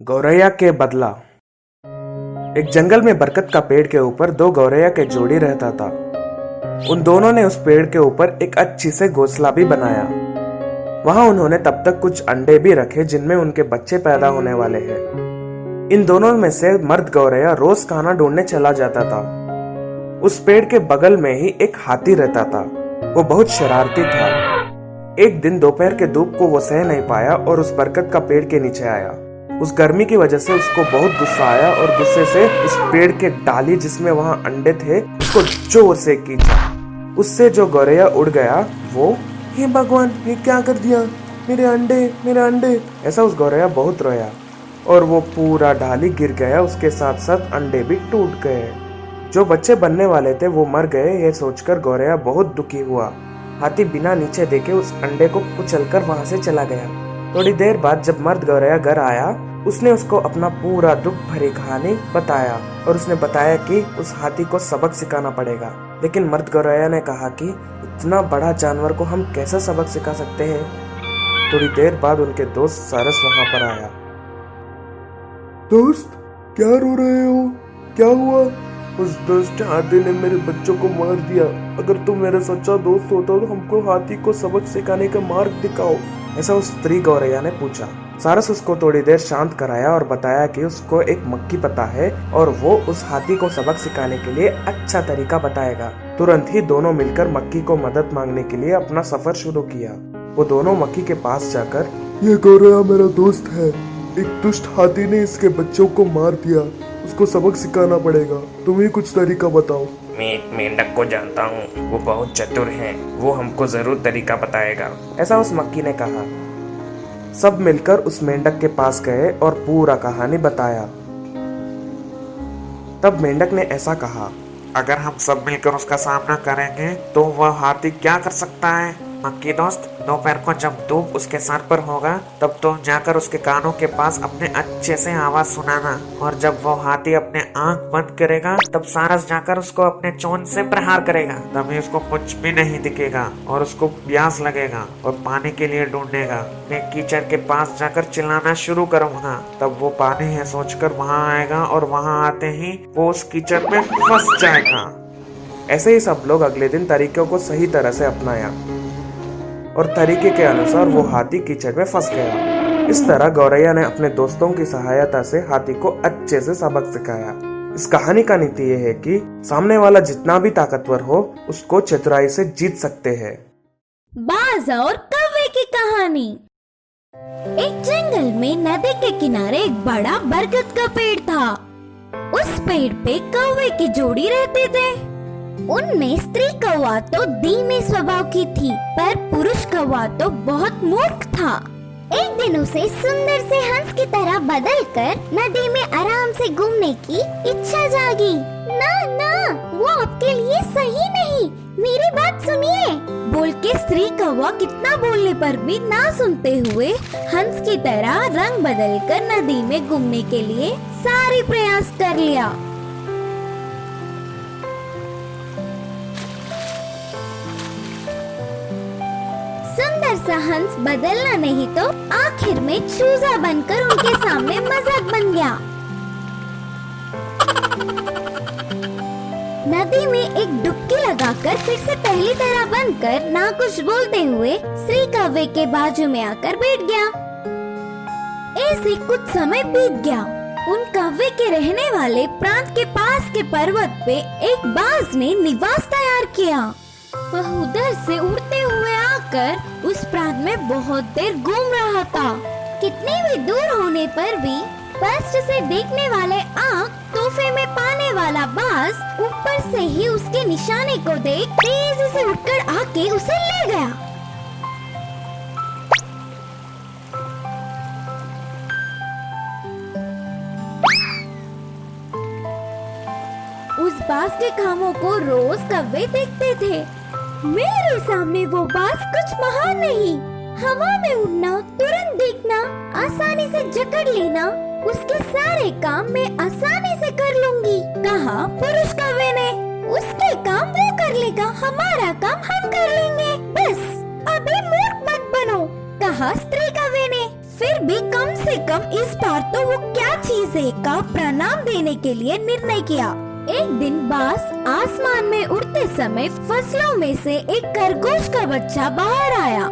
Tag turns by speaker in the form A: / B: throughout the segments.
A: गौरैया के बदला। एक जंगल में बरगद का पेड़ के ऊपर दो गौरैया के जोड़ी रहता था। उन दोनों ने उस पेड़ के ऊपर एक अच्छी से घोंसला भी बनाया। वहां उन्होंने तब तक कुछ अंडे भी रखे जिनमें उनके बच्चे पैदा होने वाले हैं। इन दोनों में से मर्द गौरैया रोज खाना ढूंढने चला जाता था। उस पेड़ के बगल में ही एक हाथी रहता था। वो बहुत शरारती था। एक दिन दोपहर के धूप को वो सह नहीं पाया और उस बरगद का पेड़ के नीचे आया। उस गर्मी की वजह से उसको बहुत गुस्सा आया और गुस्से से उस पेड़ के डाली जिसमें वहां अंडे थे उसको जोर से खींचा। उससे जो गौरैया उड़ गया वो, हे भगवान, ये क्या कर दिया, मेरे अंडे, मेरे अंडे। ऐसा उस गौरैया बहुत रोया और वो पूरा डाली गिर गया। उसके साथ साथ अंडे भी टूट गए। जो बच्चे बनने वाले थे वो मर गए। ये सोचकर गौरैया बहुत दुखी हुआ। हाथी बिना नीचे देखे उस अंडे को कुचलकर वहां से चला गया। थोड़ी देर बाद जब मर्द गौरैया घर आया, उसने उसको अपना पूरा दुख भरी कहानी बताया और उसने बताया कि उस हाथी को सबक सिखाना पड़ेगा। लेकिन मर्द गौरैया ने कहा कि इतना बड़ा जानवर को हम कैसे सबक सिखा सकते हैं। थोड़ी देर बाद उनके दोस्त सारस वहां पर आया।
B: दोस्त, क्या रो रहे हो? क्या हुआ? उस दुष्ट हाथी ने मेरे बच्चों को मार दिया। अगर तुम मेरा सच्चा दोस्त होता तो हमको हाथी को सबक सिखाने का मार्ग दिखाओ।
A: ऐसा उस स्त्री गौरैया ने पूछा। सारस उसको थोड़ी देर शांत कराया और बताया कि उसको एक मक्खी पता है और वो उस हाथी को सबक सिखाने के लिए अच्छा तरीका बताएगा। तुरंत ही दोनों मिलकर मक्खी को मदद मांगने के लिए अपना सफर शुरू किया। वो दोनों मक्खी के पास जाकर,
B: ये गौरैया मेरा दोस्त है। एक दुष्ट हाथी ने इसके बच्चों को मार दिया। उसको सबक सिखाना पड़ेगा। तुम ही कुछ तरीका बताओ।
C: मैं एक मेंढक को जानता हूँ, वो बहुत चतुर है, वो हमको जरूर तरीका बताएगा।
A: ऐसा उस मक्खी ने कहा। सब मिलकर उस मेंढक के पास गए और पूरा कहानी बताया। तब मेंढक ने ऐसा कहा,
C: अगर हम सब मिलकर उसका सामना करेंगे तो वह हाथी क्या कर सकता है? मक्खी दोस्त, दोपहर को जब धूप उसके सर पर होगा तब तो जाकर उसके कानों के पास अपने अच्छे से आवाज सुनाना, और जब वो हाथी अपने आंख बंद करेगा तब सारस जाकर उसको अपने चोंच से प्रहार करेगा। तभी उसको कुछ भी नहीं दिखेगा और उसको प्यास लगेगा और पानी के लिए ढूंढेगा। मैं कीचड़ के पास जाकर चिल्लाना शुरू करूंगा, तब वो पानी है सोचकर वहां आएगा और वहां आते ही वो उस कीचड़ में फंस जाएगा।
A: ऐसे ही सब लोग अगले दिन तरीकों को सही तरह से अपनाया और तरीके के अनुसार वो हाथी कीचड़ में फंस गया। इस तरह गौरैया ने अपने दोस्तों की सहायता से हाथी को अच्छे से सबक सिखाया। इस कहानी का नीति ये है कि सामने वाला जितना भी ताकतवर हो उसको चतुराई से जीत सकते हैं।
D: बाज और कौवे की कहानी। एक जंगल में नदी के किनारे एक बड़ा बरगद का पेड़ था। उस पेड़ पे कौवे की जोड़ी रहते थे। उनमें स्त्री कौवा तो धीमे स्वभाव की थी, पर पुरुष कौवा तो बहुत मूर्ख था। एक दिन उसे सुंदर से हंस की तरह बदलकर नदी में आराम से घूमने की इच्छा जागी। ना ना, वो आपके लिए सही नहीं, मेरी बात सुनिए, बोल के स्त्री कौवा कितना बोलने पर भी ना सुनते हुए हंस की तरह रंग बदलकर नदी में घूमने के लिए सारे प्रयास कर लिया। सुंदर सा हंस बदलना नहीं तो आखिर में चूजा बनकर उनके सामने मजाक बन गया। नदी में एक डुबकी लगाकर फिर से पहली तरह बनकर ना कुछ बोलते हुए श्री कौवे के बाजू में आकर बैठ गया। ऐसे कुछ समय बीत गया। उन कौवे के रहने वाले प्रांत के पास के पर्वत पे एक बाज ने निवास तैयार किया। वह उधर से उड़ते हुए आकर उस प्रांत में बहुत देर घूम रहा था। कितने भी दूर होने पर भी स्पष्ट से देखने वाले आँख तोहफे में पाने वाला बाज ऊपर से ही उसके निशाने को देख तेजी से उठकर आके उसे ले गया। उस बाज के कामों को रोज कौवे देखते थे। मेरे सामने वो बाज कुछ महान नहीं, हवा में उड़ना, तुरंत देखना, आसानी से जकड़ लेना, उसके सारे काम मैं आसानी से कर लूंगी, कहा पुरुष कौवे ने। उसके काम वो कर लेगा, हमारा काम हम कर लेंगे, बस अभी मूर्ख मत बनो, कहा स्त्री कौवे ने। फिर भी कम से कम इस बार तो वो क्या चीज है का प्रणाम देने के लिए निर्णय किया। एक दिन बाज आसमान में उड़ते समय फसलों में से एक खरगोश का बच्चा बाहर आया।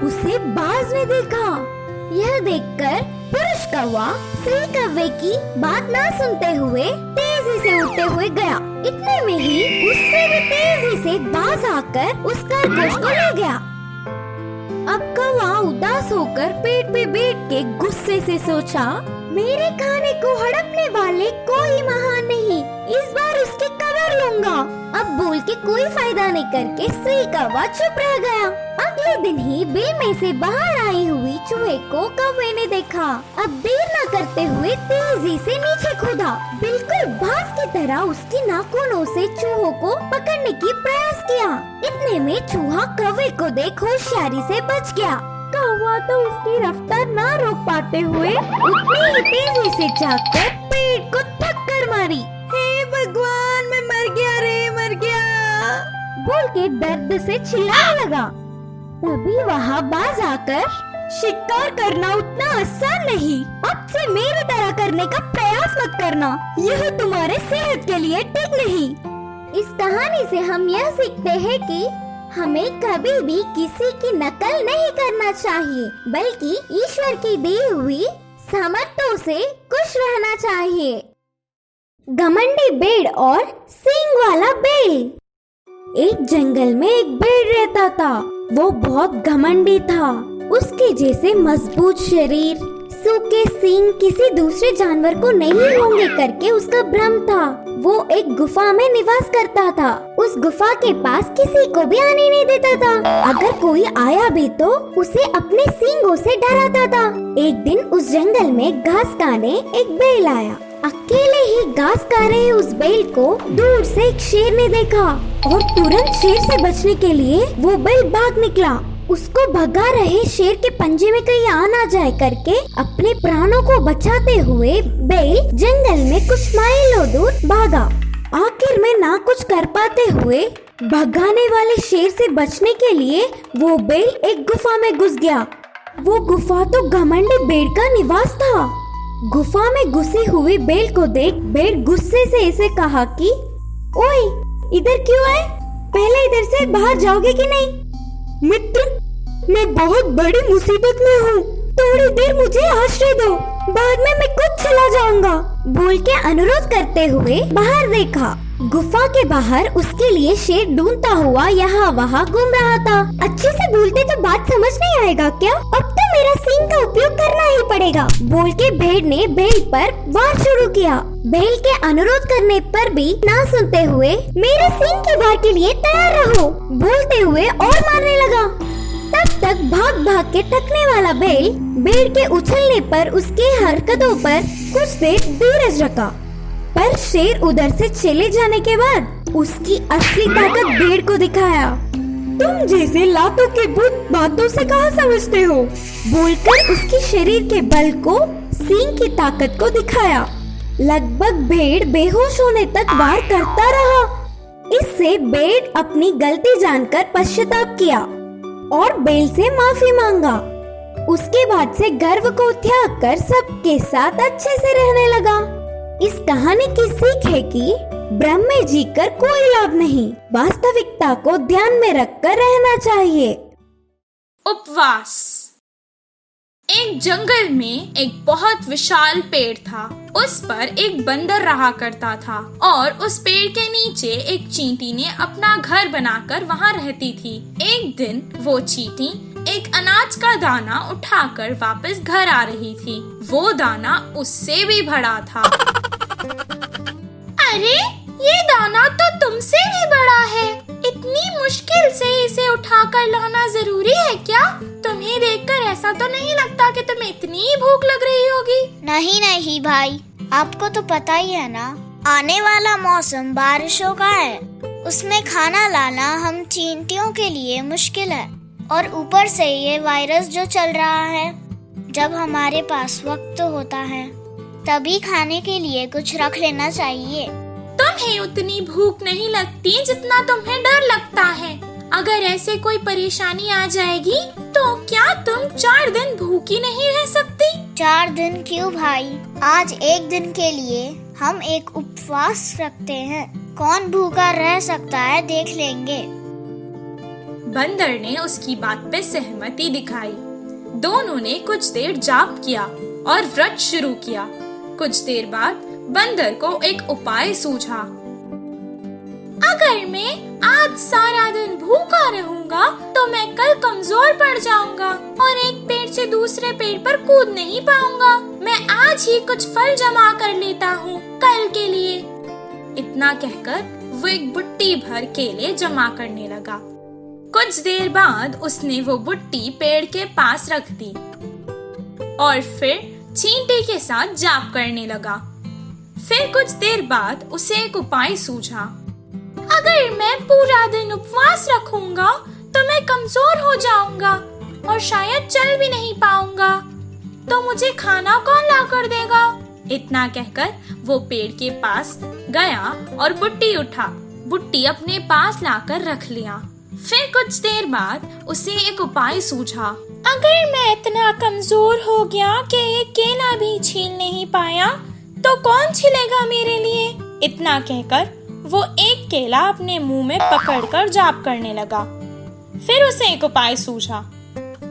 D: उसे बाज ने देखा। यह देखकर पुरुष कौवा स्त्री कौवे की बात ना सुनते हुए तेजी से उड़ते हुए गया। इतने में ही उससे भी तेजी से बाज आकर उस खरगोश को ले गया। अब कौवा उदास होकर पेड़ पे बैठ के गुस्से से सोचा, मेरे खाने को हड़पने वाले कोई महान नहीं, इस बार उसकी खबर लूंगा। अब बोल के कोई फायदा नहीं करके स्त्री कौवा चुप रह गया। अगले दिन ही बिल में से बाहर आई हुई चूहे को कौवे ने देखा। अब देर न करते हुए तेजी से नीचे कूदा। बिल्कुल बाज की तरह उसकी नाखूनों से चूहों को पकड़ने की प्रयास किया। इतने में चूहा कौवे को देख होशियारी से बच गया। कौवा तो उसकी रफ्तार ना रोक पाते हुए उतनी ही तेजी से जाकर पेड़ को टक्कर मारी। हे भगवान, मैं मर गया रे, मर गया बोल के दर्द से चिल्लाने लगा। तभी वहाँ बाज आकर, शिकार करना उतना आसान नहीं, अब से मेरी तरह करने का प्रयास मत करना, यह तुम्हारे सेहत के लिए ठीक नहीं। इस कहानी से हम यह सीखते हैं कि हमें कभी भी किसी की नकल नहीं करना चाहिए, बल्कि ईश्वर की दी हुई सामर्थ्यों से खुश रहना चाहिए। घमंडी भेड़ और सींग वाला बैल। एक जंगल में एक भेड़ रहता था। वो बहुत घमंडी था। उसके जैसे मजबूत शरीर, सूखे सींग किसी दूसरे जानवर को नहीं होंगे करके उसका भ्रम था। वो एक गुफा में निवास करता था। उस गुफा के पास किसी को भी आने नहीं देता था। अगर कोई आया भी तो उसे अपने सींगों से डराता था। एक दिन उस जंगल में घास खाने एक बैल आया। अकेले ही घास खा रहे उस बैल को दूर से एक शेर ने देखा और तुरंत शेर से बचने के लिए वो बैल भाग निकला। उसको भगा रहे शेर के पंजे में कहीं आ ना जाए करके अपने प्राणों को बचाते हुए बैल जंगल में कुछ माइलों दूर भागा। आखिर में ना कुछ कर पाते हुए भगाने वाले शेर से बचने के लिए वो बैल एक गुफा में घुस गया। वो गुफा तो घमंडी भेड़ का निवास था। गुफा में घुसी हुई बैल को देख भेड़ गुस्से से इसे कहा कि ओए, इधर क्यों आए? पहले इधर से बाहर जाओगे कि नहीं? मित्र, मैं बहुत बड़ी मुसीबत में हूँ, थोड़ी देर मुझे आश्रय दो, बाद में मैं खुद चला जाऊंगा बोल के अनुरोध करते हुए बाहर देखा। गुफा के बाहर उसके लिए शेर ढूंढता हुआ यहाँ वहाँ घूम रहा था। अच्छे से बोलते तो बात समझ नहीं आएगा क्या? अब तो मेरा सींग का उपयोग करना ही पड़ेगा बोल के भेड़ ने बैल पर वार शुरू किया। बैल के अनुरोध करने पर भी ना सुनते हुए मेरे सींग के वार के लिए तैयार रहो बोलते हुए और मारने लगा। तब तक भाग भाग के थकने वाला बैल भेड़ के उछलने पर उसके हरकतों पर कुछ देर धीरज रखा, पर शेर उधर से चले जाने के बाद उसकी असली ताकत भेड़ को दिखाया। तुम जैसे लातों के भूत बातों से कहाँ समझते हो बोलकर उसके शरीर के बल को सींग की ताकत को दिखाया। लगभग भेड़ बेहोश होने तक वार करता रहा। इससे भेड़ अपनी गलती जानकर पश्चाताप किया और बैल से माफी मांगा। उसके बाद से गर्व को त्याग कर सबके साथ अच्छे से रहने लगा। इस कहानी की सीख है कि भ्रम में जीकर कोई लाभ नहीं, वास्तविकता को ध्यान में रखकर रहना चाहिए।
E: उपवास। एक जंगल में एक बहुत विशाल पेड़ था। उस पर एक बंदर रहा करता था और उस पेड़ के नीचे एक चींटी ने अपना घर बनाकर वहाँ रहती थी। एक दिन वो चींटी एक अनाज का दाना उठाकर वापस घर आ रही थी। वो दाना उससे भी बड़ा था। अरे, ये दाना तो तुमसे भी बड़ा है। इतनी मुश्किल से इसे उठाकर लाना जरूरी है क्या? तुम्हें देखकर ऐसा तो नहीं लगता कि तुम्हें इतनी भूख लग रही होगी?
F: नहीं नहीं भाई, आपको तो पता ही है ना, आने वाला मौसम बारिशों का है। उसमें खाना लाना हम चींटियों के लिए मुश्किल है, और ऊपर से ये वायरस जो चल रहा है। जब हमारे पास वक्त होता है तभी खाने के लिए कुछ रख लेना चाहिए।
E: तुम्हें उतनी भूख नहीं लगती जितना तुम्हें डर लगता है। अगर ऐसे कोई परेशानी आ जाएगी तो क्या तुम 4 दिन भूखी नहीं रह सकती?
F: 4 दिन क्यों भाई? आज एक दिन के लिए हम एक उपवास रखते हैं। कौन भूखा रह सकता है देख लेंगे।
E: बंदर ने उसकी बात पे सहमति दिखाई। दोनों ने कुछ देर जाप किया और व्रत शुरू किया। कुछ देर बाद बंदर को एक उपाय सूझा। अगर मैं आज सारा दिन भूखा रहूंगा तो मैं कल कमजोर पड़ जाऊंगा और एक पेड़ से दूसरे पेड़ पर कूद नहीं पाऊंगा। मैं आज ही कुछ फल जमा कर लेता हूँ कल के लिए। इतना कहकर वो एक बुट्टी भर केले जमा करने लगा। कुछ देर बाद उसने वो बुट्टी पेड़ के पास रख दी और फिर चींटी के साथ जाप करने लगा। फिर कुछ देर बाद उसे एक उपाय सूझा। अगर मैं पूरा दिन उपवास रखूंगा तो मैं कमजोर हो जाऊंगा और शायद चल भी नहीं पाऊंगा। तो मुझे खाना कौन ला कर देगा? इतना कहकर वो पेड़ के पास गया और बुट्टी उठा। बुट्टी अपने पास लाकर रख लिया। फिर कुछ देर बाद उसे एक उपाय सूझा। अगर मैं इतना कमजोर हो गया कि एक केला भी छील नहीं पाया तो कौन छिलेगा मेरे लिए? इतना कहकर वो एक केला अपने मुंह में पकड़कर जाप करने लगा। फिर उसे एक उपाय सूझा।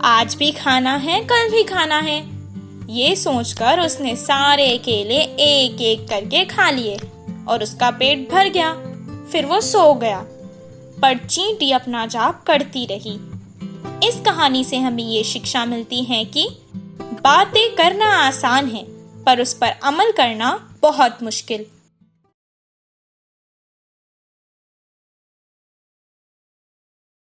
E: आज भी खाना है, कल भी खाना है। ये सोचकर उसने सारे केले एक एक करके खा लिए और उसका पेट भर गया। फिर वो सो गया, पर चींटी अपना जाप करती रही। इस कहानी से हमें ये शिक्षा मिलती है कि बातें करना आसान है, पर उस पर अमल करना बहुत मुश्किल।